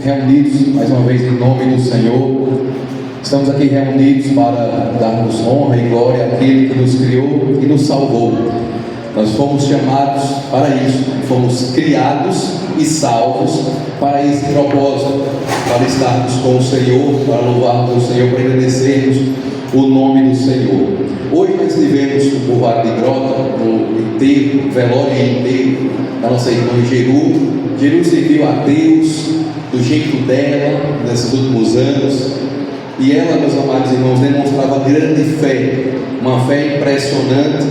reunidos mais uma vez em nome do Senhor. Estamos aqui reunidos para darmos honra e glória àquele que nos criou e nos salvou. Nós fomos chamados para isso, fomos criados e salvos para esse propósito, para estarmos com o Senhor, para louvarmos o Senhor, para agradecermos o nome do Senhor. Hoje nós tivemos no povoado de Grota, no enterro, velório e enterro da nossa irmã Geru. Geru serviu a Deus do jeito dela nesses últimos anos, e ela, meus amados irmãos, demonstrava grande fé, uma fé impressionante,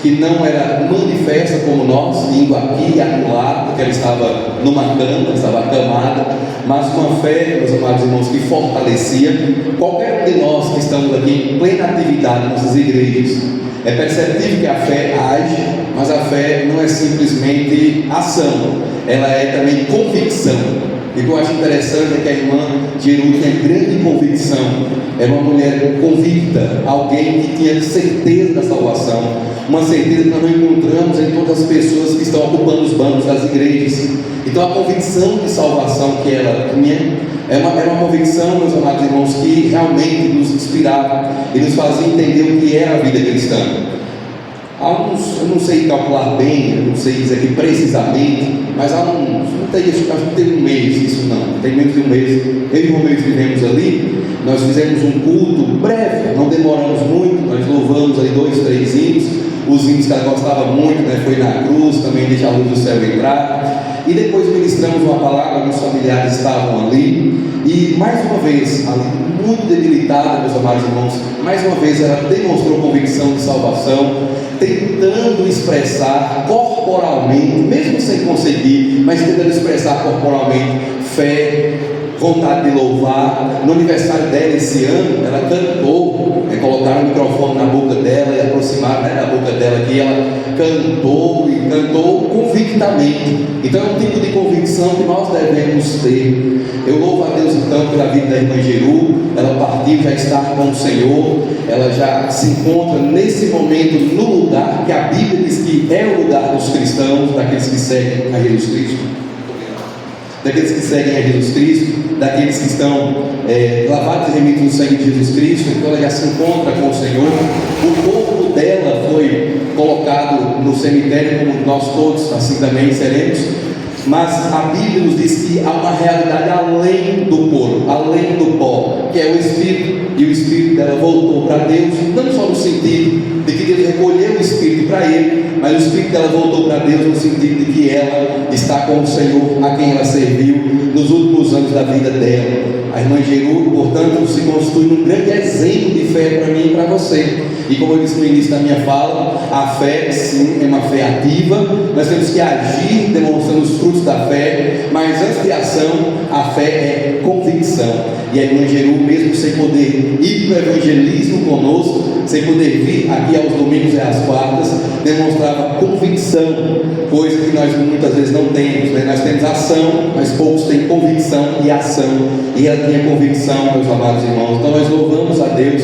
que não era manifesta como nós, indo aqui e acolá, porque ela estava numa cama, estava acamada, mas uma fé, meus amados irmãos, que fortalecia qualquer um de nós que estamos aqui em plena atividade em nossas igrejas. É perceptível que a fé age, mas a fé não é simplesmente ação, ela é também convicção. E o que eu acho interessante é que a irmã Geru tinha grande convicção, era uma mulher convicta, alguém que tinha certeza da salvação, uma certeza que nós não encontramos em todas as pessoas que estão ocupando os bancos das igrejas. Então a convicção de salvação que ela tinha era uma convicção, meus amados irmãos, que realmente nos inspirava e nos fazia entender o que era a vida cristã. Eu não sei calcular bem, eu não sei dizer aqui precisamente, mas acho que tem um mês, isso não, tem menos de um mês, eu e o Romeu estivemos ali, nós fizemos um culto breve, não demoramos muito, nós louvamos ali 2, 3 hinos, os hinos que ela gostava muito, né, foi na cruz, também deixa a luz do céu entrar, e depois ministramos uma palavra, meus familiares estavam ali, e mais uma vez, ali, muito debilitada, meus amados irmãos, mais uma vez ela demonstrou convicção de salvação, tentando expressar corporalmente, mesmo sem conseguir, mas tentando expressar corporalmente fé, vontade de louvar. No aniversário dela esse ano, ela cantou, colocaram o microfone na boca dela e aproximaram da boca dela aqui, ela cantou e cantou convictamente. Então é um tipo de convicção que nós devemos ter. Eu louvo a Deus então pela vida da irmã Geru. Ela partiu, já está com o Senhor, ela já se encontra nesse momento no lugar que a Bíblia diz que é o lugar dos cristãos, daqueles que seguem a Jesus Cristo, daqueles que seguem a Jesus Cristo, daqueles que estão lavados e remidos no sangue de Jesus Cristo. Então ela já se encontra com o Senhor. O corpo dela foi colocado no cemitério, como nós todos assim também seremos, mas a Bíblia nos diz que há uma realidade além do corpo, além do pó, que é o Espírito, e o Espírito dela voltou para Deus, não só no sentido de que Deus recolheu o Espírito para ele, mas o Espírito dela voltou para Deus no sentido de que ela está com o Senhor, a quem ela serviu nos últimos anos da vida dela. A irmã Geru, portanto, se constitui um grande exemplo de fé para mim e para você. E como eu disse no início da minha fala, a fé sim é uma fé ativa, nós temos que agir demonstrando os frutos da fé, mas antes de ação, a fé é convicção. E a irmã Geru, mesmo sem poder ir para o evangelismo conosco, sem poder vir aqui aos domingos e às quartas, demonstrava convicção, coisa que nós muitas vezes não temos, né? Nós temos ação, mas poucos têm convicção e ação, e ela tinha convicção, meus amados irmãos. Então nós louvamos a Deus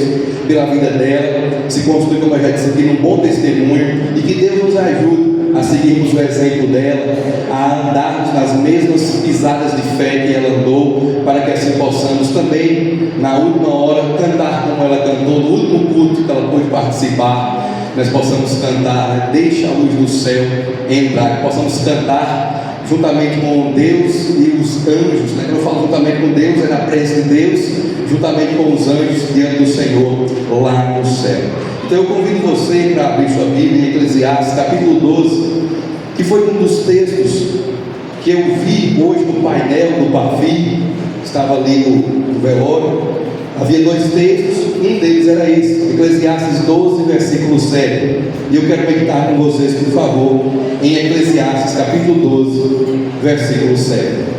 pela vida dela, se constitui, como eu já disse aqui, num bom testemunho, e que Deus nos ajude a seguirmos o exemplo dela, a andarmos nas mesmas pisadas de fé que ela andou, para que assim possamos também, na última hora, cantar como ela cantou, no último culto que ela pôde participar, nós possamos cantar, deixa a luz do céu entrar, que possamos cantar juntamente com Deus e os anjos, né? Quando eu falo juntamente com Deus, é na presença de Deus, juntamente com os anjos diante do Senhor, lá no céu. Então eu convido você para abrir sua Bíblia em Eclesiastes capítulo 12, que foi um dos textos que eu vi hoje no painel do Pavi, estava ali no velório. Havia 2 textos, um deles era esse, Eclesiastes 12, versículo 7. E eu quero meditar com vocês, por favor, em Eclesiastes capítulo 12, versículo 7.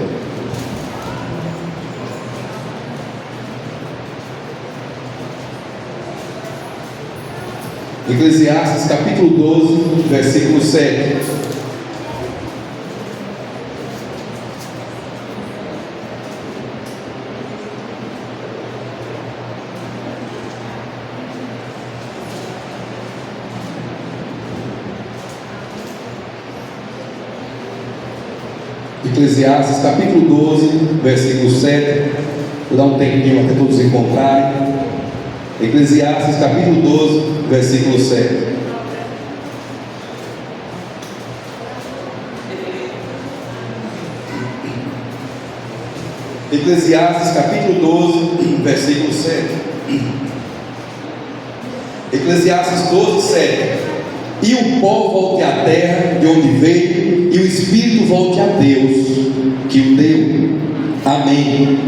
Eclesiastes capítulo 12, versículo 7. Eclesiastes capítulo 12, versículo 7. 7. Vou dar um tempinho até todos encontrarem. Eclesiastes capítulo 12, versículo 7. Eclesiastes capítulo 12, versículo 7. Eclesiastes 12, 7. E o pó volte à terra de onde veio, e o espírito volte a Deus que o deu. Amém.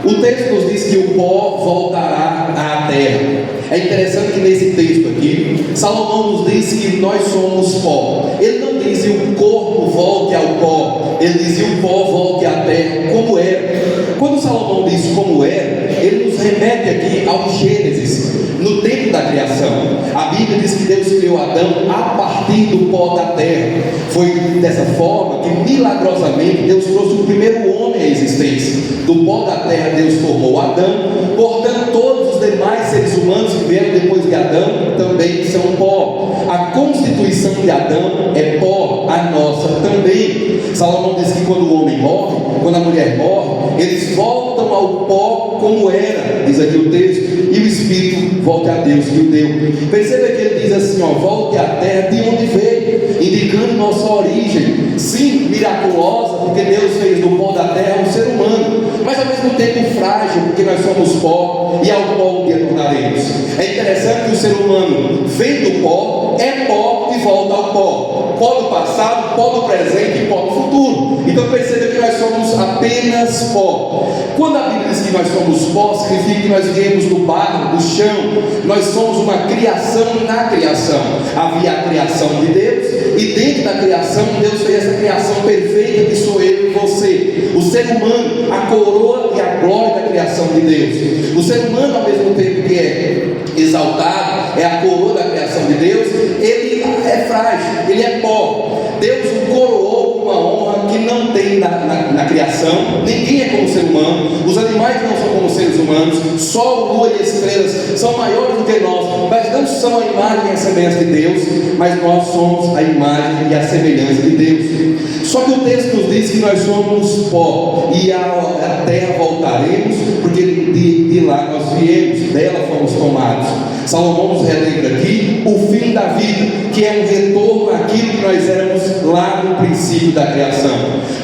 O texto nos diz que o pó voltará à terra. É interessante que nesse texto aqui, Salomão nos diz que nós somos pó. Ele não diz que o corpo volte ao pó, ele diz que o pó volte à terra como era. Quando Salomão diz como era, ele nos remete aqui ao Gênesis, no tempo da criação. A Bíblia diz que Deus criou Adão a partir do pó da terra. Foi dessa forma que milagrosamente Deus trouxe o primeiro homem à existência. Do pó da terra Deus formou Adão. Portanto, todos os demais seres humanos que vieram depois de Adão também são pó. A constituição de Adão é pó, a nossa também. Salomão diz que quando o homem morre, quando a mulher morre, eles voltam ao pó como era, diz aqui o texto, e o espírito volta a Deus que o deu. Perceba que ele diz assim, volte à terra de onde veio, indicando nossa origem, sim, miraculosa, porque Deus fez do pó da terra um ser humano, mas ao mesmo tempo frágil, porque nós somos pó, e ao pó um dia tornaremos. É interessante que o ser humano vem do pó, é pó e volta ao pó. Pó do passado, pó do presente e pó do futuro. Então perceba que nós somos apenas pó. Quando a Bíblia diz que nós somos pó, significa que nós viemos do barro, do chão. Nós somos uma criação na criação. Havia a criação de Deus, e dentro da criação, Deus fez essa criação perfeita que sou eu e você. O ser humano, a coroa e a glória da criação de Deus. O ser humano, ao mesmo tempo que é exaltado, é a coroa da criação de Deus, ele é frágil, ele é pó. Deus o coroou com uma honra que não tem na criação. Ninguém é como o ser humano. Os animais não são como os seres humanos. Sol, lua e estrelas são maiores do que nós, mas não são a imagem e a semelhança de Deus, mas nós somos a imagem e a semelhança de Deus. Só que o texto nos diz que nós somos pó, e à terra voltaremos, porque de lá nós viemos, dela fomos tomados. Salomão nos relembra aqui o fim da vida, que é um retorno àquilo que nós éramos lá no princípio da criação.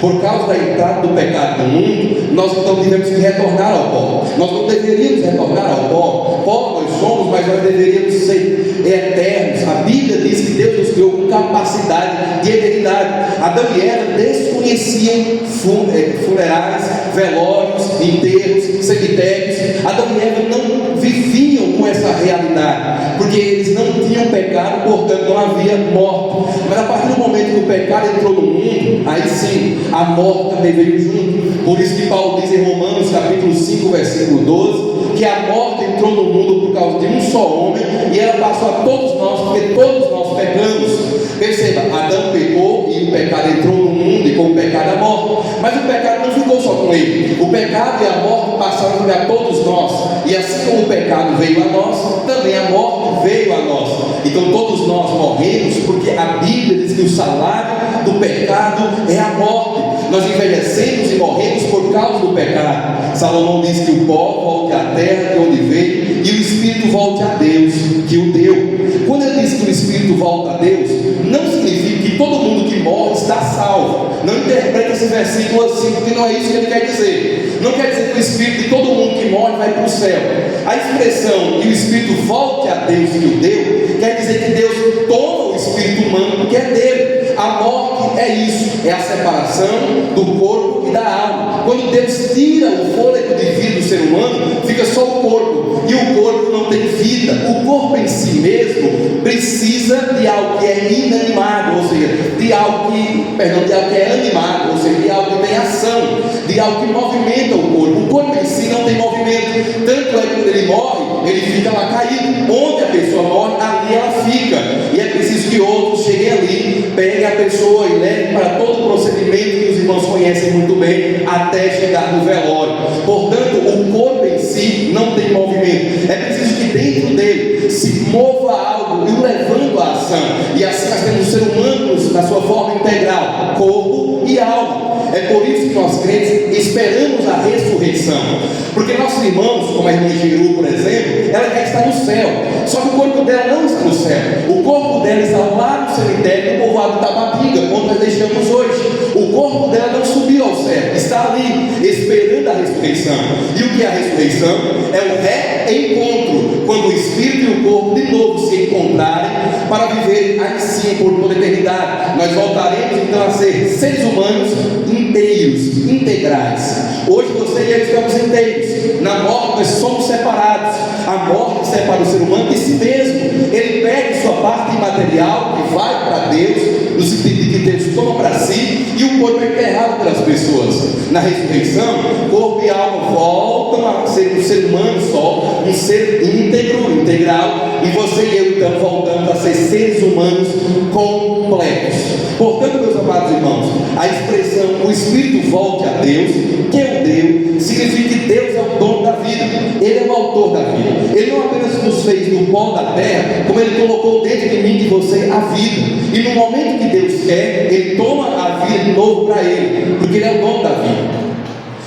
Por causa da entrada do pecado no mundo, nós então tivemos que retornar ao pó. Nós não deveríamos retornar ao pó. Pó nós somos, mas nós deveríamos ser eternos. A Bíblia diz que Deus nos criou com capacidade de eternidade. Adão e Eva desconheciam funerais, velórios, enterros, cemitérios. Adão e Eva não viviam com essa realidade, porque eles não tinham pecado, portanto não havia morte. Mas a partir do momento que o pecado entrou no mundo, aí sim, a morte também veio junto. Por isso que Paulo diz em Romanos capítulo 5, versículo 12, que a morte entrou no mundo por causa de um só homem, e ela passou a todos nós, porque todos nós pecamos. Perceba, Adão pecou e o pecado entrou no mundo, e com o pecado a morte. Mas o pecado não ficou só com ele. O pecado e a morte passaram a todos nós. E assim como o pecado veio a nós, também a morte veio a nós. Então todos nós morremos, porque a Bíblia diz que o salário do pecado é a morte. Nós envelhecemos e morremos por causa do pecado. Salomão diz que o pó volte à terra de onde veio, e o Espírito volte a Deus que o deu. Quando ele diz que o Espírito volta a Deus, não significa que todo mundo que morre está salvo. Não interpreta esse versículo assim, porque não é isso que ele quer dizer. Não quer dizer que o Espírito de todo mundo que morre vai para o céu. A expressão que o Espírito volte a Deus que o deu, quer dizer que Deus toma o Espírito humano porque é dele. A morte é isso, é a separação do corpo e da alma. Quando Deus tira o fôlego de vida do ser humano, fica só o corpo, e o corpo não tem vida. O corpo em si mesmo precisa de algo que é inanimado, ou seja, de algo que é animado, ou seja, de algo que tem ação, de algo que movimenta o corpo. O corpo em si não tem movimento, tanto é que quando ele morre, ele fica lá caído. Onde a pessoa morre, ali ela fica, e é preciso que outros cheguem ali, peguem a pessoa e levem para todo o procedimento que os irmãos conhecem muito bem, até chegar no velório. Portanto, o corpo em si não tem movimento. É preciso que dentro dele se mova algo, o levando à ação. E assim nós temos o ser humano na sua forma integral, corpo e alma. É por isso que nós crentes esperamos a ressurreição, porque nossos irmãos, como a irmã Giru, por exemplo, ela já está no céu, só que o corpo dela não está no céu, o corpo dela está lá no cemitério do povoado de Tabatinga, onde nós deixamos hoje. O corpo dela não subiu ao céu, está ali esperando a ressurreição. E o que é a ressurreição? É o reencontro, quando o espírito e o corpo de novo se encontrarem para viver aí sim por toda a eternidade. Nós voltaremos então a ser seres humanos inteiros, integrais. Hoje você e eu estamos inteiros. Na morte nós somos separados. A morte separa o ser humano de si mesmo. Ele perde sua parte imaterial que vai para Deus, no sentido de que Deus toma para si, e o corpo é enterrado pelas pessoas. Na ressurreição, corpo e alma voltam a ser um ser humano só, um ser íntegro, integral, e você e eu então voltamos a ser seres humanos completos. Portanto, meus amados irmãos, a expressão o Espírito volte a Deus, que o deu, significa que Deus é o dono da vida, Ele é o autor da vida. Ele não apenas nos fez do pó da terra, como Ele colocou dentro de mim e de você a vida. E no momento que Deus quer, Ele toma a vida de novo para Ele, porque Ele é o dono da vida.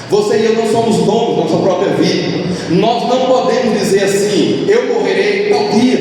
Você e eu não somos donos da nossa própria vida. Nós não podemos dizer assim: eu morrerei tal dia.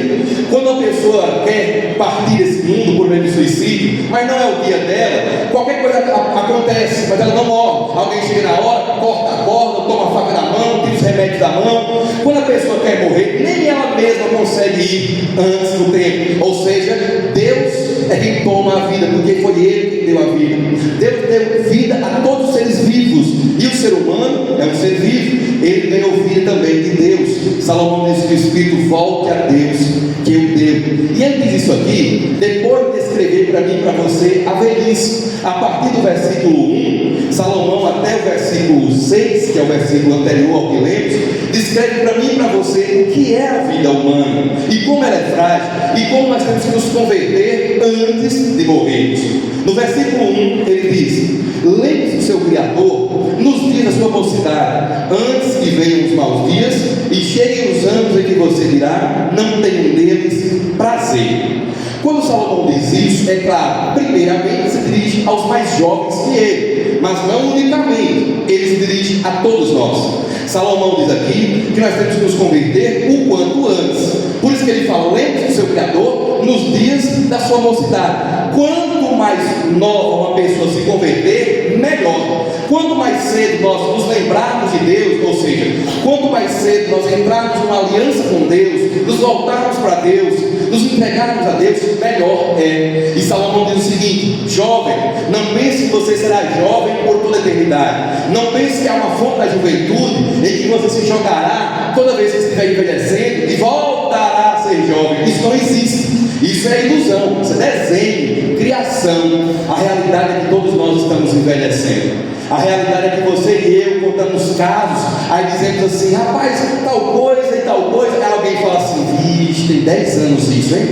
Quando a pessoa quer partir desse mundo por meio de suicídio, mas não é o dia dela, qualquer coisa acontece, mas ela não morre. Alguém chega na hora, corta a corda, toma a faca na mão, tira os remédios da mão. Quando a pessoa quer morrer, nem ela mesma consegue ir antes do tempo. Ou seja, Deus é quem toma a vida, porque foi Ele quem deu a vida. Deus deu vida a todos os seres vivos, e o ser humano é um ser vivo. Ele ganhou vida também de Deus. Salomão diz que o Espírito volte a Deus, que o deu. E ele diz isso aqui depois de descrever para mim e para você a velhice. A partir do versículo 1, Salomão até o versículo 6, que é o versículo anterior ao que lemos, descreve para mim e para você o que é a vida humana, e como ela é frágil, e como nós temos que nos converter antes de morrermos. No versículo 1 ele diz: lembre-se do seu Criador nos dias da sua mocidade, antes que venham os maus dias e cheguem os anos em que você dirá: não tenho neles prazer. Quando Salomão diz isso, é claro, primeiramente se dirige aos mais jovens que ele, mas não unicamente, ele se dirige a todos nós. Salomão diz aqui que nós temos que nos converter o quanto antes. Por isso que ele fala: lembre-se do seu Criador nos dias da sua mocidade. Quanto mais nova uma pessoa se converter, melhor. Quanto mais cedo nós nos lembrarmos de Deus, ou seja, quanto mais cedo nós entrarmos numa aliança com Deus, nos voltarmos para Deus, nos entregarmos a Deus, melhor é. E Salomão diz o seguinte: jovem, não pense que você será jovem por toda a eternidade. Não pense que há uma fonte da juventude em que você se jogará toda vez que estiver envelhecendo e voltará a ser jovem. Isso não existe. Isso é ilusão, isso é desenho, criação. A realidade é que todos nós estamos envelhecendo. A realidade é que você e eu contamos casos, aí dizemos assim: rapaz, tal coisa e tal coisa. Aí alguém fala assim: vixe, tem 10 anos isso, hein?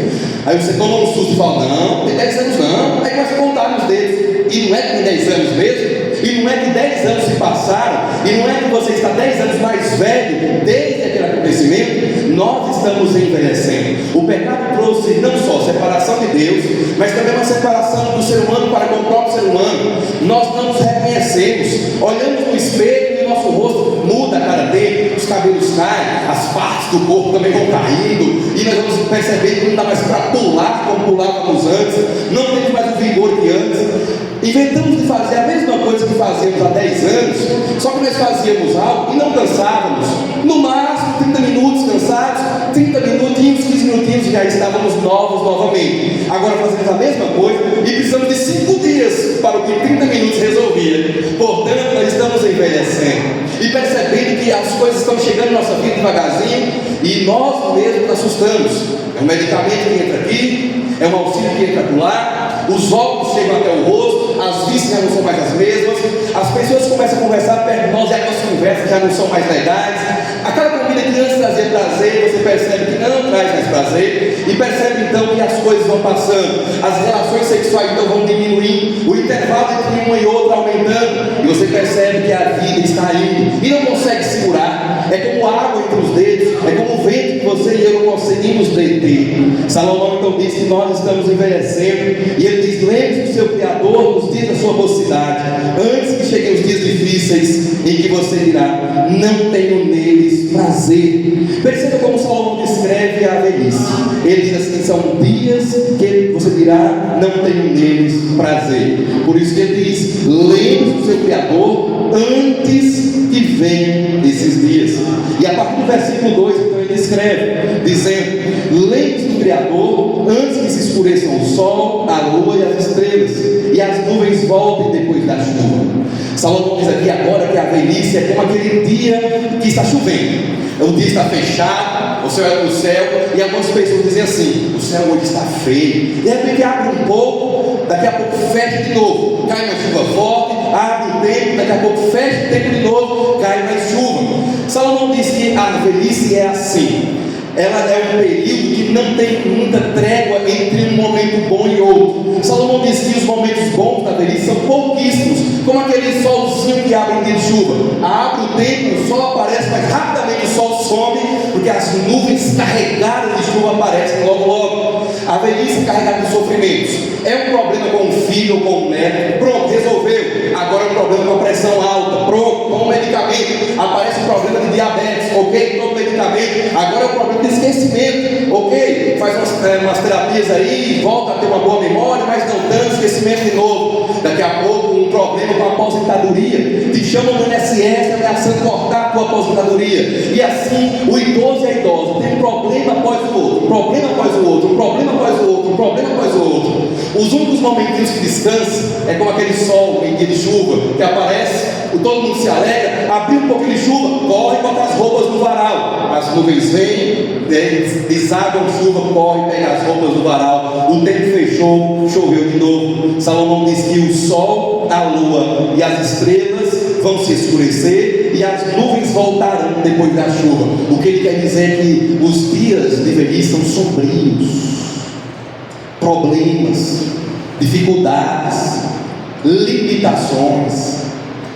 Aí você toma um susto e fala: não, tem 10 anos não. Aí começa a contar nos dedos. E não é que tem 10 anos mesmo? E não é que 10 anos se passaram? E não é que você está 10 anos mais velho desde aquele acontecimento? Nós estamos envelhecendo. O pecado trouxe não só separação de Deus, mas também uma separação do ser humano para com o próprio ser humano. Nós não nos reconhecemos. Olhamos no espelho e nosso rosto muda a cada tempo. Os cabelos caem, as partes do corpo também vão caindo, e nós vamos perceber que não dá mais para pular como pulávamos antes. Não temos mais o vigor que antes. Inventamos de fazer a mesma coisa que fazíamos há 10 anos, só que nós fazíamos algo e não cansávamos. No máximo 30 minutos cansados, 30 minutinhos, 15 minutinhos e já estávamos novos novamente. Agora fazemos a mesma coisa e precisamos de 5 dias para o que 30 minutos resolvia. Portanto, nós estamos envelhecendo e percebendo que as coisas estão chegando na nossa vida devagarzinho e nós mesmos nos assustamos. É um medicamento que entra aqui, é um auxílio que entra por lá, os óculos chegam até o rosto, as vistas já não são mais as mesmas, as pessoas começam a conversar perto de nós e as conversas já não são mais legais. Aquela comida que antes trazia prazer, você percebe que não traz mais prazer, e percebe então que as coisas vão passando, as relações sexuais então vão diminuindo, o intervalo entre uma e outra aumentando, e você percebe que a vida está indo e não consegue segurar. é como água entre os dedos, é como o vento que você e eu não conseguimos deter. Salomão então diz que nós estamos envelhecendo, e ele diz: lembre-se do seu Criador nos dias da sua mocidade, antes que cheguem os dias difíceis, em que você dirá: não tenho neles prazer. Perceba como Salomão descreve a velhice. Ele diz assim: são dias que você dirá: não tenho neles prazer. Por isso que ele diz: lembre-se do seu Criador antes que venham esses dias. E a partir do versículo 2, então ele escreve, dizendo: lembre-se do Criador antes que se escureçam o sol, a lua e as estrelas, e as nuvens voltem depois da chuva. Salomão diz aqui agora que a velhice é como aquele dia que está chovendo. O dia está fechado, o céu é do céu, e algumas pessoas dizem assim: o céu hoje está feio. De repente abre um pouco, daqui a pouco fecha de novo, cai uma chuva forte, abre o tempo, daqui a pouco fecha o tempo de novo, cai mais chuva. Salomão diz que a velhice é assim. Ela é um período que não tem muita trégua entre um momento bom e outro. Salomão diz que os momentos bons da velhice são pouquíssimos, como aquele solzinho que abre em dia de chuva. Abre o tempo, o sol aparece, mas rapidamente o sol some, porque as nuvens carregadas de chuva aparecem logo logo. A velhice carregada de sofrimentos. É um problema com o filho ou com o neto, pronto, resolveu. Agora é um problema com a pressão alta, pronto, toma um medicamento. Aparece um problema de diabetes, ok, toma um medicamento. Agora é um problema de esquecimento, ok, faz umas terapias aí, volta a ter uma boa memória, mas não tanto, esquecimento de novo. Daqui a pouco um problema com a aposentadoria, te chamam no INSS ameaçando cortar a tua aposentadoria, e assim o idoso e a idosa tem um problema após o outro, um problema após o outro, um problema após o outro, um problema após o outro. Os únicos momentinhos que descansam é como aquele sol em dia de chuva que aparece, todo mundo se alegra, abriu um pouquinho de chuva, corre e bota as roupas no varal, as nuvens vêm, deságua a chuva, corre, pega as roupas do varal, o tempo fechou, choveu de novo. Salomão diz que o sol, a lua e as estrelas vão se escurecer e as nuvens voltarão depois da chuva. O que ele quer dizer é que os dias de velhice são sombrios, problemas, dificuldades, limitações.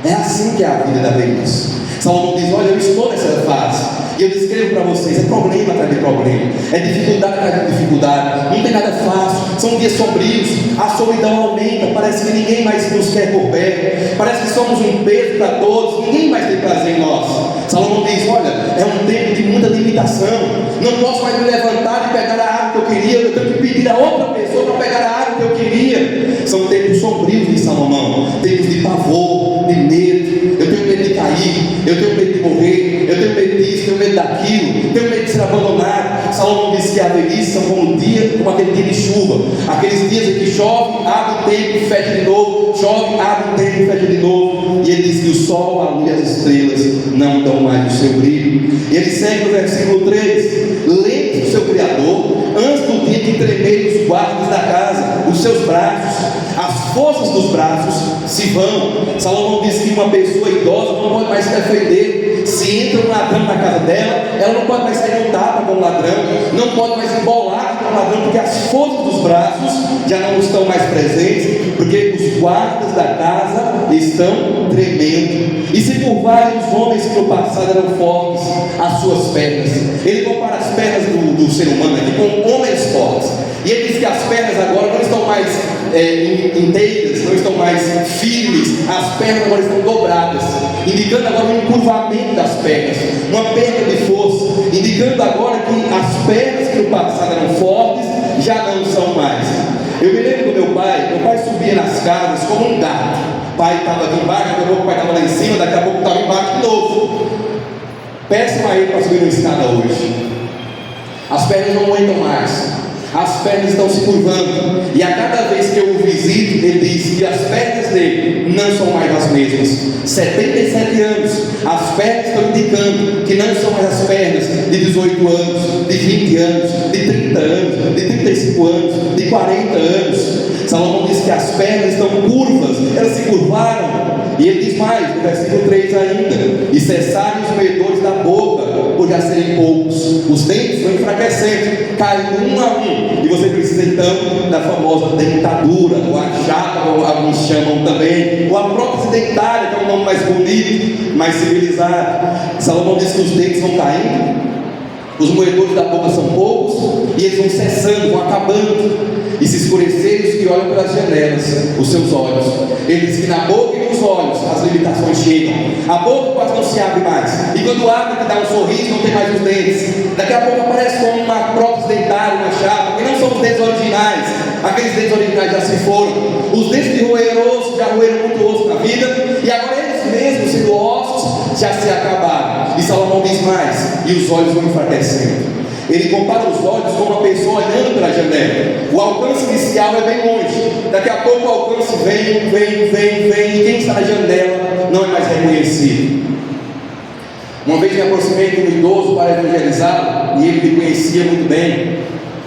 É assim que é a vida da velhice. Salomão diz: olha, eu estou nessa fase, e eu descrevo para vocês, é problema atrás de problema, é dificuldade atrás de dificuldade, não tem nada fácil, são dias sombrios, a solidão aumenta, parece que ninguém mais nos quer por perto, parece que somos um peso para todos, ninguém mais tem prazer em nós. Salomão diz: olha, é um tempo de muita limitação, não posso mais me levantar e pegar a água que eu queria, eu tenho que pedir a outra pessoa para pegar a água que eu queria. São tempos sombrios de Salomão, tempos de pavor, de medo. Eu tenho medo de cair, eu tenho medo de morrer, eu tenho medo disso, tenho medo daquilo, tenho medo de ser abandonado. Salomão diz que a velhice são como aquele dia de chuva, aqueles dias em que chove, abre o tempo e fecha de novo, chove, abre o tempo e fecha de novo. E ele diz que o sol, a lua e as estrelas não dão mais o seu brilho. E ele segue no versículo 3: lembre-se do seu Criador antes do dia que tremerem os guardas da casa, os seus braços, as forças dos braços se vão. Salomão diz que uma pessoa idosa não pode mais se defender. Se entra um ladrão na casa dela, ela não pode mais sair no tapa com o ladrão, não pode mais embolar com o ladrão, porque as forças dos braços já não estão mais presentes, porque os guardas da casa estão tremendo. E se curvarem os homens que no passado eram fortes, as suas pernas. Ele compara as pernas do ser humano aqui com homens fortes, e ele diz que as pernas agora não estão mais inteiras, não estão mais firmes, as pernas agora estão dobradas, indicando agora um encurvamento das pernas, uma perda de força, indicando agora que as pernas que no passado eram fortes já não são mais. Eu me lembro do meu pai subia nas casas como um gato. O pai estava aqui embaixo, daqui a pouco o pai estava lá em cima, daqui a pouco estava embaixo de novo. Peçam a ele para subir na escada hoje. As pernas não aguentam mais, as pernas estão se curvando, e a cada vez que eu o visito, ele diz que as pernas dele não são mais as mesmas. 77 anos, as pernas estão indicando que não são mais as pernas de 18 anos, de 20 anos, de 30 anos, de 35 anos, de 40 anos. Salomão diz que as pernas estão curvas, elas se curvaram. E ele diz mais, no versículo 3 ainda: e cessaram os moedores da boca, porque a serem poucos. Os dentes vão enfraquecendo, caindo um a um. E você precisa então da famosa dentadura, ou a chapa, como alguns chamam também, ou a prótese dentária, que é um nome mais bonito, mais civilizado. Salomão diz que os dentes vão caindo, os moedores da boca são poucos, e eles vão cessando, vão acabando, e se escurecerem os que olham pelas janelas, os seus olhos. Ele diz que na boca e nos olhos as limitações chegam. A boca quase não se abre mais, e quando abre, que dá um sorriso, não tem mais os dentes. Daqui a pouco aparece como uma prótese dentária, uma chapa, que não são os dentes originais. Aqueles dentes originais já se foram. Os dentes de roer osso já roeram muito osso na vida, e agora eles mesmos, sendo ossos, já se acabaram. E Salomão diz mais: e os olhos vão enfraquecendo. Ele compara os olhos com uma pessoa olhando pela janela. O alcance inicial é bem longe. Daqui a pouco o alcance vem, e quem está na janela não é mais reconhecido. Uma vez me aproximei de um idoso para evangelizá-lo, e ele me conhecia muito bem.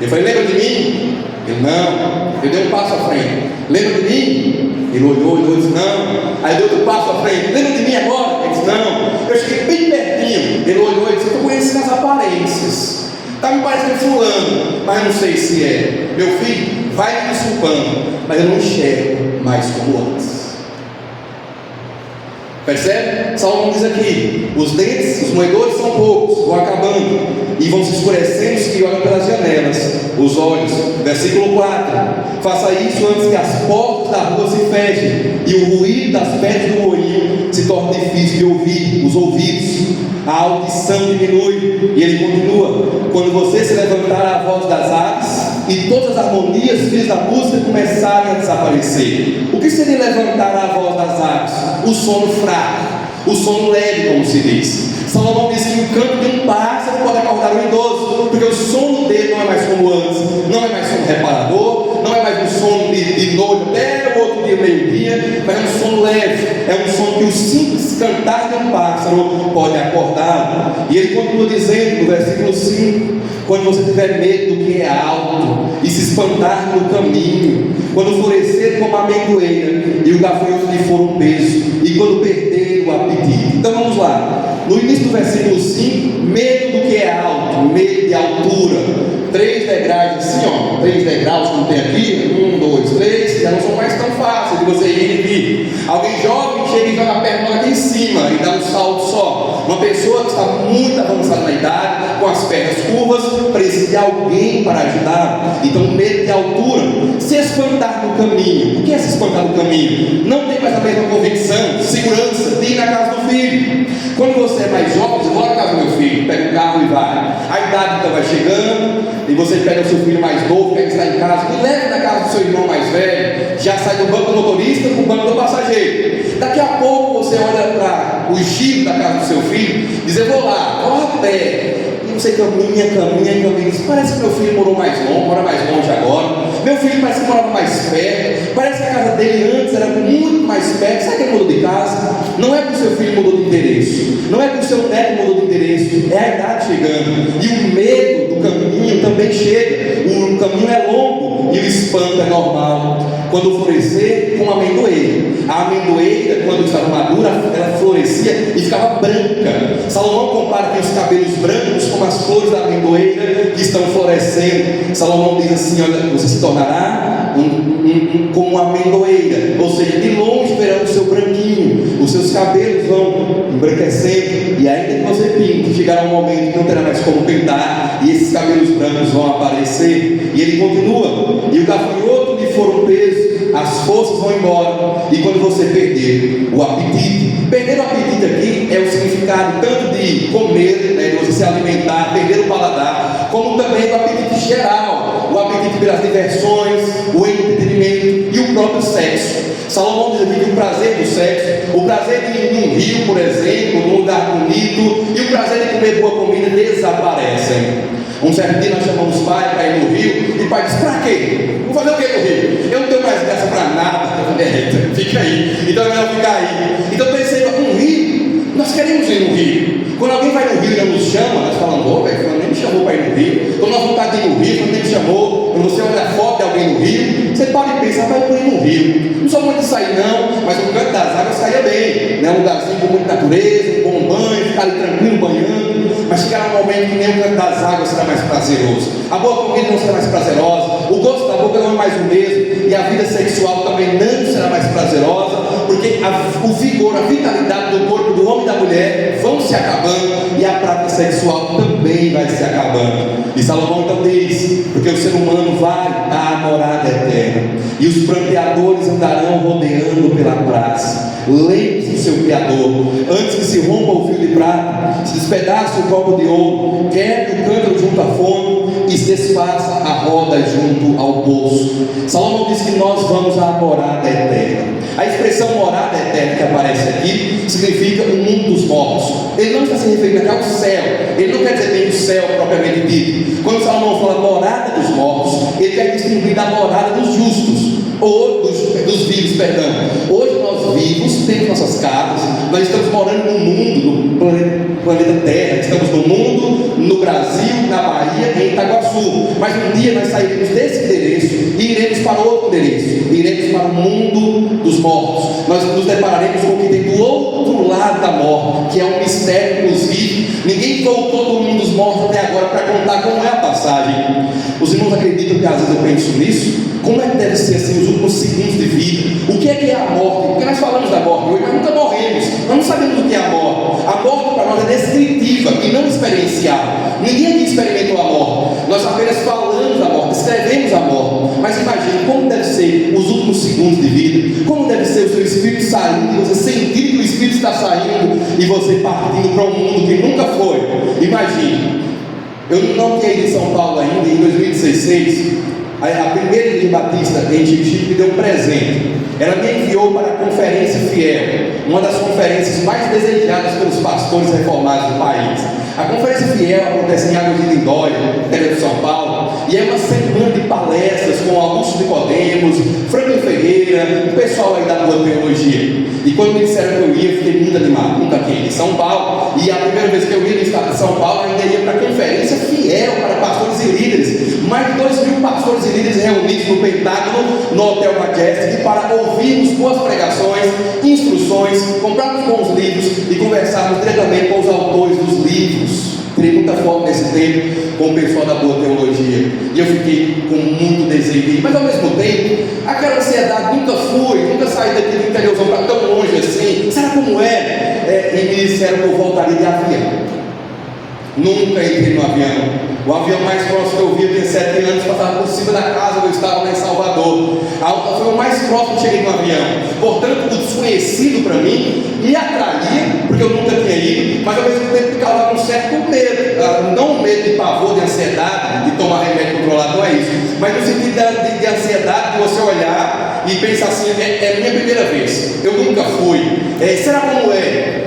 Eu falei: lembra de mim? Ele: não. Eu dei um passo à frente. Lembra de mim? Ele olhou e disse: não. Aí deu outro passo à frente. Lembra de mim agora? Ele disse: não. Eu cheguei bem pertinho. Ele olhou e disse: eu conheço as aparências. Está me parecendo fulano, mas não sei se é. Meu filho, vai me desculpando, mas eu não enxergo mais como antes. Percebe? Salomão diz aqui: os dentes, os moedores são poucos, vão acabando, e vão se escurecendo os que olham pelas janelas, os olhos. Versículo 4: faça isso antes que as portas da rua se fechem, e o ruído das pedras do moinho se torne difícil de ouvir, os ouvidos. A audição diminui. E ele continua: quando você se levantar a voz das aves, e todas as harmonias, filhos da música, começarem a desaparecer. O que seria levantar a voz das aves? O sono fraco, o sono leve, como se diz. Salomão diz que o canto de um pássaro pode acordar um idoso, porque o sono dele não é mais como antes, não é mais sono reparador, não é mais um sono de noite até o outro dia, meio-dia, mas é um sono leve, é um sono que o simples cantar de um pássaro pode acordar. E ele continua dizendo no versículo 5: quando você tiver medo do que é alto e se espantar no caminho, quando florescer como a amendoeira e o gafanhoto lhe for um peso, e quando perder o apetite. Então vamos lá. No início do versículo 5, medo do que é alto, medo de altura. 3 degraus assim, ó, 3 degraus como tem aqui, 1, 2, 3, já não são mais tão fáceis de você ir e vir. Alguém jovem chega e joga a perna aqui em cima e dá um salto só. Uma pessoa que está muito avançada na idade, com as pernas curvas, precisa de alguém para ajudar. Então, medo de altura. Se espantar no caminho. O que é se espantar no caminho? Não tem mais a mesma convicção, segurança de ir na casa do filho. Quando você é mais jovem, você vai na casa do meu filho, pega o carro e vai. A idade então vai chegando, e você pega o seu filho mais novo, que está em casa, e leva na casa do seu irmão mais velho, já sai do banco do motorista para o banco do passageiro. Daqui a pouco você olha para o giro da casa do seu filho, diz: eu vou lá, corre a pé. E você caminha, diz: parece que meu filho mora mais longe agora. Meu filho parece que morava mais perto. Parece que a casa dele antes era muito mais perto. Sabe que ele mudou de casa? Não é que o seu filho mudou de endereço, não é que o seu neto mudou de endereço, é a idade chegando. E o medo do caminho também chega. O caminho é longo e o espanto é normal. Quando florescer, com a amendoeira. A amendoeira, quando estava madura, ela florescia e ficava branca. Salomão compara aqui os cabelos brancos como as flores da amendoeira que estão florescendo. Salomão diz assim: olha, você se tornará como uma amendoeira, ou seja, de longe verão o seu branquinho, os seus cabelos vão embranquecendo, e ainda que você pinte, chegará um momento que não terá mais como pintar, e esses cabelos brancos vão aparecer. E ele continua: e o gafanhoto lhe for um peso, as forças vão embora, e quando você perder o apetite. Perder o apetite aqui é o significado tanto de comer, né, de você se alimentar, perder o paladar, como também do apetite geral, o apetite pelas diversões, o entretenimento e o próprio sexo. Salomão diz aqui que o prazer do sexo, o prazer de ir num rio, por exemplo, num lugar bonito, e o prazer de comer boa comida desaparecem. Um certo dia nós chamamos o pai para ir no rio, e o pai disse: para quê? Vou fazer o que no rio? Eu não tenho mais graça para nada. Eu falei: fica aí, então é melhor ficar aí. Então eu pensei: um rio, nós queremos ir no rio. Quando alguém vai no rio e não nos chama, nós falamos: ô, velho, nem me chamou para ir no rio. Quando nós vontade de ir no rio, nem me chamou. Quando você olha a foto de alguém no rio, você pode pensar: vai por ir no rio. Não sou muito de sair não, mas o canto das águas caía bem, né? Um lugarzinho com muita natureza, um bom banho, ficar ali tranquilo banhando. Mas chegará um manhã o canto das águas será mais prazeroso, a boa comida não será mais prazerosa, o gosto da boca não é mais o mesmo, e a vida sexual também não será mais prazerosa, porque o vigor, a vitalidade do corpo do homem e da mulher vão se acabando, e a prática sexual também vai se acabando. E Salomão então diz: porque o ser humano vai à morada eterna, e os pranteadores andarão rodeando pela praça. Lembre-se do seu Criador, antes que se rompa o fio de prata, se despedace o copo de ouro, quebre o cântaro junto à fonte e se desfaça a roda junto ao poço. Salomão diz que nós vamos à morada eterna. A expressão morada eterna que aparece aqui significa o mundo dos mortos. Ele não está se referindo aqui ao céu, ele não quer dizer bem o céu propriamente dito. Quando Salomão fala morada dos mortos, ele quer distinguir da morada dos justos, ou dos vivos, perdão. Hoje nós vivos temos nossas casas, nós estamos morando no mundo, no planeta Terra, estamos no mundo, no Brasil, na Bahia e em Itaguaçu. Mas um dia nós sairemos desse endereço e iremos para outro endereço, iremos para o mundo dos mortos. Nós nos depararemos com o que tem do outro lado da morte, que é um mistério inclusive. Ninguém voltou do mundo dos mortos até agora para contar como é a passagem. Os irmãos acreditam que às vezes eu penso nisso? Como é que deve ser assim os últimos segundos de vida? O que é a morte? Porque nós falamos da morte hoje, mas nunca morremos. Nós não sabemos o que é a morte. A morte para nós é descritiva e não experiencial. Ninguém aqui experimentou a morte. Nós apenas falamos da morte, escrevemos a morte. Mas imagine como deve ser os últimos segundos de vida. Como deve ser o seu espírito saindo e você sentir que o espírito está saindo e você partindo para um mundo que nunca foi. Imagine. Eu não tinha ido em São Paulo ainda, em 2016. A primeira igreja batista em Chique me deu um presente. Ela me enviou para a Conferência Fiel, uma das conferências mais desejadas pelos pastores reformados do país. A Conferência Fiel acontece em Águas de Lindóia, interior de São Paulo, e é uma semana de palestras com Augusto Nicodemos, Franklin Ferreira, o pessoal aí da boa teologia. E quando me disseram que eu ia, eu fiquei muito animado, nunca tinha ido em São Paulo, e a primeira vez que eu ia no estado de São Paulo, ainda ia para a Conferência Fiel para pastores e líderes. Mais de 2.000 pastores e líderes reunidos no Pentágono, no Hotel Majestic, para ouvirmos boas pregações, instruções, comprarmos bons livros e conversarmos diretamente com os autores dos livros. Tirei muita foto nesse tempo com o pessoal da boa teologia, e eu fiquei com muito desejo de ir, mas ao mesmo tempo, aquela ansiedade, nunca saí daqui do interiorzão para tão longe assim. Será como é? E me disseram que eu voltaria de avião. Nunca entrei no avião. O avião mais próximo que eu vi, eu tinha 7 anos, passava por cima da casa onde eu estava lá em Salvador. Foi o mais próximo que cheguei no avião. Portanto, o desconhecido para mim me atraía, porque eu nunca tinha ido, mas ao mesmo tempo me causava um certo medo. Não um medo de pavor, de ansiedade, de tomar remédio controlado, não é isso. Mas no sentido de ansiedade, de você olhar e pensar assim: é a minha primeira vez, eu nunca fui. Será como é?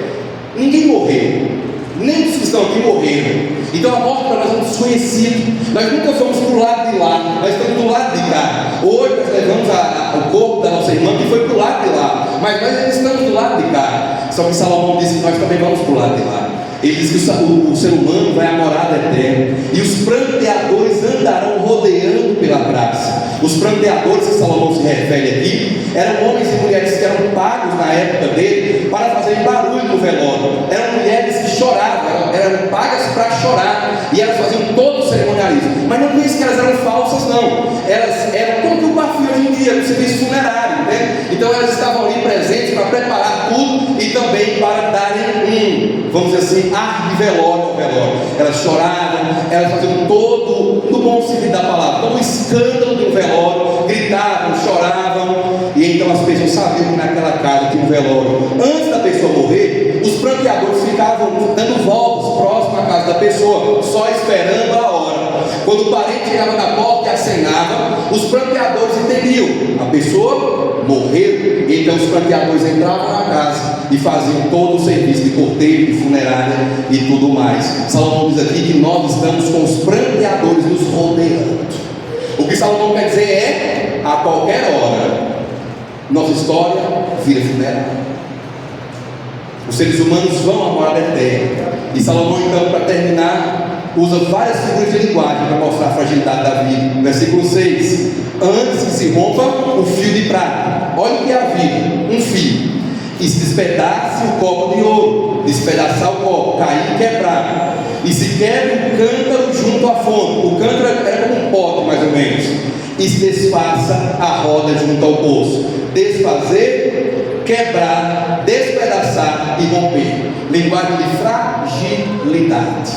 Ninguém morreu. Nem os que estão aqui morreram. Então a morte para nós é um desconhecido. Nós nunca fomos para o lado de lá, nós estamos do lado de cá. Hoje nós levamos o corpo da nossa irmã que foi para o lado de lá, mas nós ainda estamos do lado de cá. Só que Salomão disse que nós também vamos para o lado de lá. Ele diz que o ser humano vai à morada eterna, e os pranteadores andarão rodeando pela praça. Os pranteadores que Salomão se refere aqui eram homens e mulheres que eram pagos na época dele para fazerem barulho no velório. Eram mulheres que choravam, eram pagas para chorar, e elas faziam todo o cerimonialismo. Mas não pense que elas eram falsas, não. Elas eram como que o perfil hoje em dia, no serviço funerário, né? Então elas estavam ali presentes para preparar tudo e também para darem vamos dizer assim, ar de velório ao velório. Elas choravam, elas faziam todo, no bom sentido da palavra, todo o escândalo de um velório, gritavam, choravam, e então as pessoas sabiam que naquela casa tinha um velório. Antes da pessoa morrer, os pranteadores ficavam dando voltas próximo à casa da pessoa, só esperando a hora. Quando o parente chegava na porta e acenava, os pranteadores entendiam: a pessoa morreu. Então os pranteadores entravam na casa e faziam todo o serviço de cortejo, de funerária e tudo mais. Salomão diz aqui que nós estamos com os pranteadores nos rodeando. O que Salomão quer dizer é: a qualquer hora nossa história vira funerária. Os seres humanos vão à morada eterna. E Salomão, então, para terminar, usa várias figuras de linguagem para mostrar a fragilidade da vida. Versículo 6: antes que se rompa o fio de prata. Olha o que é a vida: um fio e se despedace o copo de ouro, despedaçar o copo, cair e quebrar, e se quebre o cântaro junto à fonte, o cântaro era como um pote mais ou menos, e se desfaça a roda junto ao poço, desfazer, quebrar, despedaçar e romper. Linguagem de fragilidade,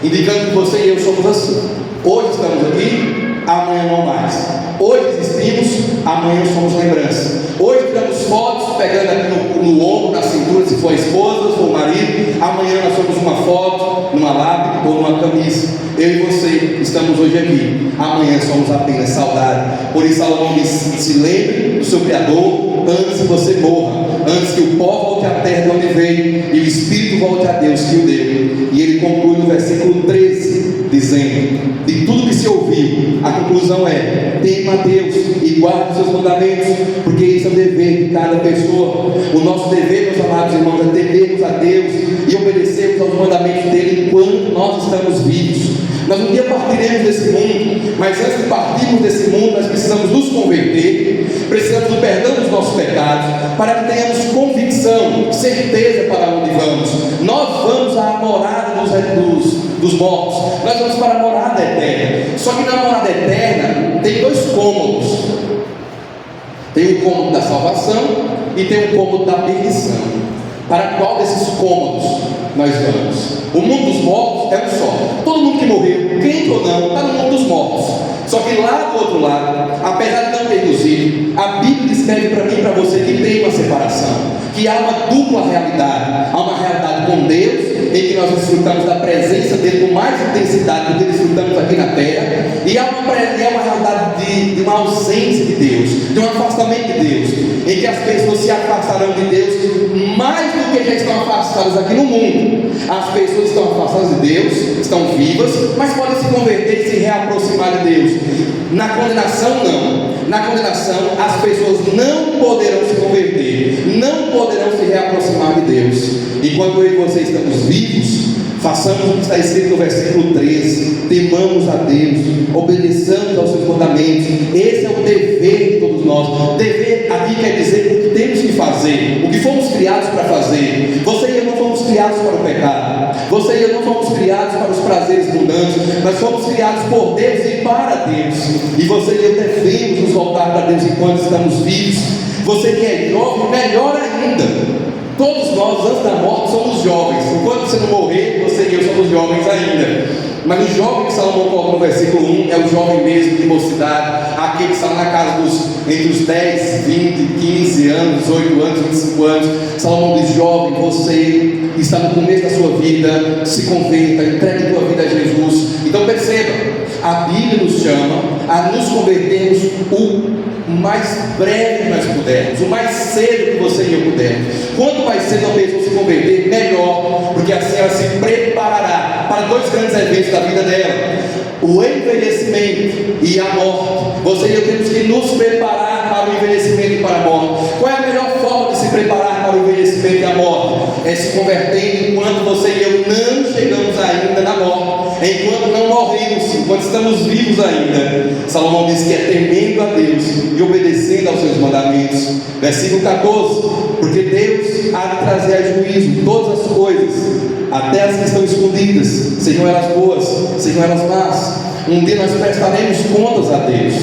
indicando que você e eu somos assim. Hoje estamos aqui, amanhã não mais. Hoje existimos, amanhã somos lembrança. Hoje tiramos fotos, pegando aqui no ombro, na cintura, se for a esposa, se for o marido. Amanhã nós somos uma foto, numa lápide ou numa camisa. Eu e você estamos hoje aqui, amanhã somos apenas saudade. Por isso Salomão diz: se lembre do seu Criador antes que você morra, antes que o pó volte à terra de onde veio e o Espírito volte a Deus que o deu. E ele conclui no versículo 13, dizendo: de tudo que se ouviu, a conclusão é: tema a Deus e guarde os seus mandamentos, porque isso é o dever de cada pessoa. O nosso dever, meus amados irmãos, é temermos a Deus e obedecermos aos mandamentos dele enquanto nós estamos vivos. Nós um dia partiremos desse mundo, mas antes de partirmos desse mundo, nós precisamos nos converter, precisamos do perdão dos nossos pecados, para que tenhamos convicção, certeza para onde vamos. Nós vamos à morada dos mortos, nós vamos para a morada eterna. Só que na morada eterna tem dois cômodos: tem o cômodo da salvação e tem o cômodo da perdição. Para qual desses cômodos nós vamos? O mundo dos mortos é um só. Todo mundo que morreu, crente ou não, está no mundo dos mortos. Só que lá do outro lado, apesar de não ter nos ido, a Bíblia descreve para mim e para você que tem uma separação, que há uma dupla realidade. Há uma realidade com Deus, em que nós desfrutamos da presença dele com mais intensidade do que desfrutamos aqui na terra, e há uma realidade de uma ausência de Deus, de um afastamento de Deus, em que as pessoas se afastarão de Deus mais do que já estão afastadas aqui no mundo. As pessoas estão afastadas de Deus, estão vivas, mas podem se converter e se reaproximar de Deus. Na condenação não. Na condenação as pessoas não poderão se converter, não poderão se reaproximar de Deus. Enquanto eu e você estamos vivos, façamos o que está escrito no versículo 13: temamos a Deus, obedeçamos aos seus mandamentos. Esse é o dever de todos nós. Dever aqui quer dizer o que temos que fazer, o que fomos criados para fazer. Você e eu não fomos criados para o pecado, você e eu não fomos criados para os prazeres mundanos, nós fomos criados por Deus e para Deus. E você e eu devemos nos voltar para Deus enquanto estamos vivos. Você que é jovem, melhor ainda. Todos nós, antes da morte, somos jovens. Enquanto você não morrer, você e eu somos jovens ainda. Mas o jovem que Salomão coloca no versículo 1 é o jovem mesmo de mocidade, aquele que está na casa entre os 10, 20, 15 anos, 18 anos, 25 anos. Salomão diz: jovem, você está no começo da sua vida, se converta, entregue a tua vida a Jesus. Então perceba, a Bíblia nos chama a nos convertermos o mais breve que nós pudermos, o mais cedo que você e eu pudermos. Quanto mais cedo a pessoa se converter, melhor, porque assim ela se preparará para dois grandes eventos da vida dela: o envelhecimento e a morte. Você e eu temos que nos preparar para o envelhecimento e para a morte. Qual é a melhor forma de se preparar para o envelhecimento e a morte? É se convertendo enquanto você e eu não chegamos ainda na morte, enquanto não morremos, enquanto estamos vivos ainda. Salomão diz que é temendo a Deus e obedecendo aos seus mandamentos. Versículo 14: porque Deus há de trazer a juízo todas as coisas, até as que estão escondidas, sejam elas boas, sejam elas más. Um dia nós prestaremos contas a Deus,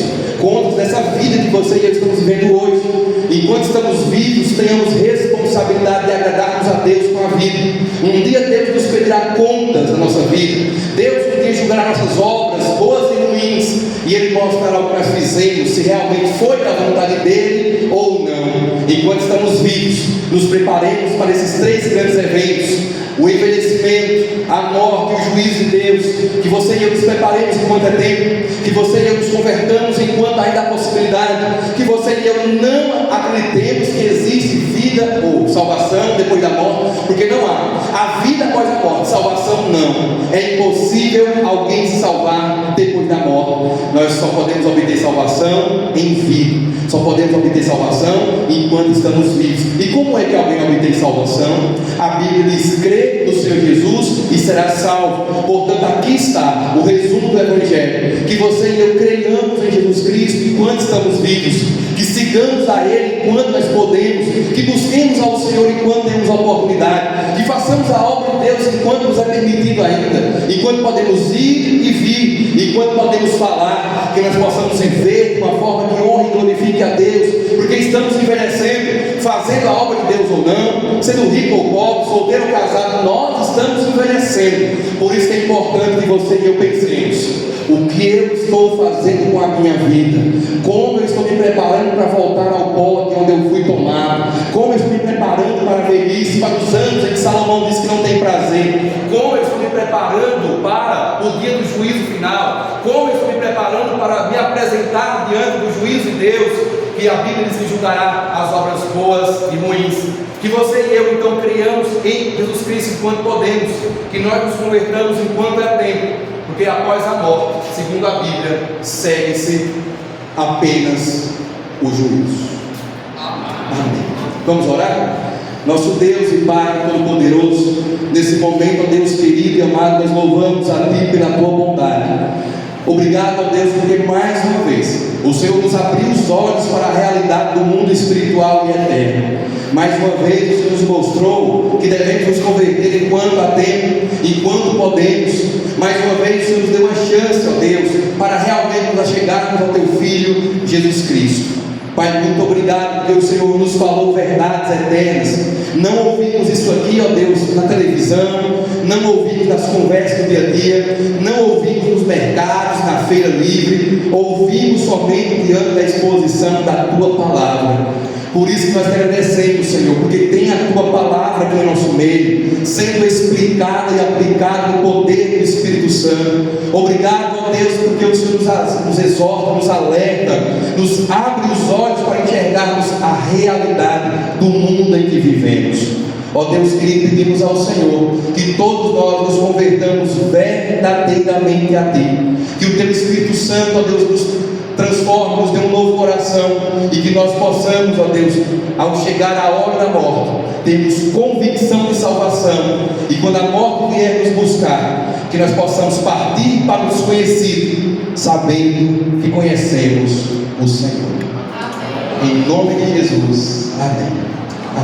contas dessa vida que você e eu estamos vivendo hoje. Enquanto estamos vivos, tenhamos responsabilidade de agradarmos a Deus com a vida. Um dia Deus nos pedirá contas da nossa vida. Deus um dia julgará nossas obras, boas e ruins, e Ele mostrará o que nós fizemos, se realmente foi da vontade dEle ou não. Enquanto estamos vivos, nos preparemos para esses três grandes eventos: o envelhecimento, a morte e o juízo de Deus. Que você e eu nos preparemos enquanto é tempo, que você e eu nos convertamos enquanto ainda há possibilidade, que você e eu não acreditemos que existe vida ou salvação depois da morte, porque não há. A vida após a morte, salvação não. É impossível alguém se salvar depois da morte. Nós só podemos obter salvação em vida, só podemos obter salvação enquanto estamos vivos. E como é que alguém obtém salvação? A Bíblia diz: crê no Senhor Jesus e serás salvo. Portanto, aqui está o resumo do Evangelho: que você e eu creiamos em Jesus Cristo enquanto estamos vivos, que sigamos a Ele enquanto nós podemos, que busquemos ao Senhor enquanto temos a oportunidade, que façamos a obra de Deus enquanto nos é permitido ainda, enquanto podemos ir e vir, enquanto podemos falar, que nós possamos viver de uma forma que honre e glorifique a Deus, porque estamos envelhecendo, fazendo a obra de Deus ou não, sendo rico ou pobre, solteiro ou casado, nós estamos envelhecendo. Por isso é importante que você e eu pensemos: o que eu estou fazendo com a minha vida? Como eu estou me preparando para voltar ao pó de onde eu fui tomado? Como eu estou me preparando para a velhice, para os anos em que Salomão disse que não tem prazer? Como eu estou me preparando para o dia do juízo final? Como eu estou me preparando para me apresentar diante do juízo de Deus, que a Bíblia diz que julgará as obras boas e ruins? Que você e eu então criamos em Jesus Cristo enquanto podemos, que nós nos convertamos enquanto é tempo, porque após a morte, segundo a Bíblia, segue-se apenas o juízo. Amém. Vamos orar? Nosso Deus e Pai Todo-Poderoso, nesse momento, ó Deus querido e amado, nós louvamos a Ti pela Tua bondade. Obrigado, ó Deus, porque mais uma vez o Senhor nos abriu os olhos para a realidade do mundo espiritual e eterno. Mais uma vez o Senhor nos mostrou que devemos nos converter enquanto há tempo, enquanto podemos. Mais uma vez o Senhor nos deu uma chance, ó Deus, para realmente nos achegarmos ao Teu Filho Jesus Cristo. Pai, muito obrigado porque o Senhor nos falou verdades eternas. Não ouvimos isso aqui, ó Deus, na televisão, não ouvimos nas conversas do dia a dia, não ouvimos nos mercados, na feira livre, ouvimos somente diante da exposição da Tua Palavra. Por isso que nós te agradecemos, Senhor, porque tem a Tua Palavra aqui no nosso meio, sendo explicada e aplicada no poder do Espírito Santo. Obrigado, ó Deus, porque o Senhor nos exorta, nos alerta, nos abre os olhos para enxergarmos a realidade do mundo em que vivemos. Ó Deus querido, pedimos ao Senhor que todos nós nos convertamos verdadeiramente a Ti, que o Teu Espírito Santo, ó Deus, nos transforme, nos dê um novo coração, e que nós possamos, ó Deus, ao chegar a hora da morte, termos convicção de salvação, e quando a morte vier nos buscar, que nós possamos partir para o desconhecido, sabendo que conhecemos o Senhor. Amém. Em nome de Jesus, amém.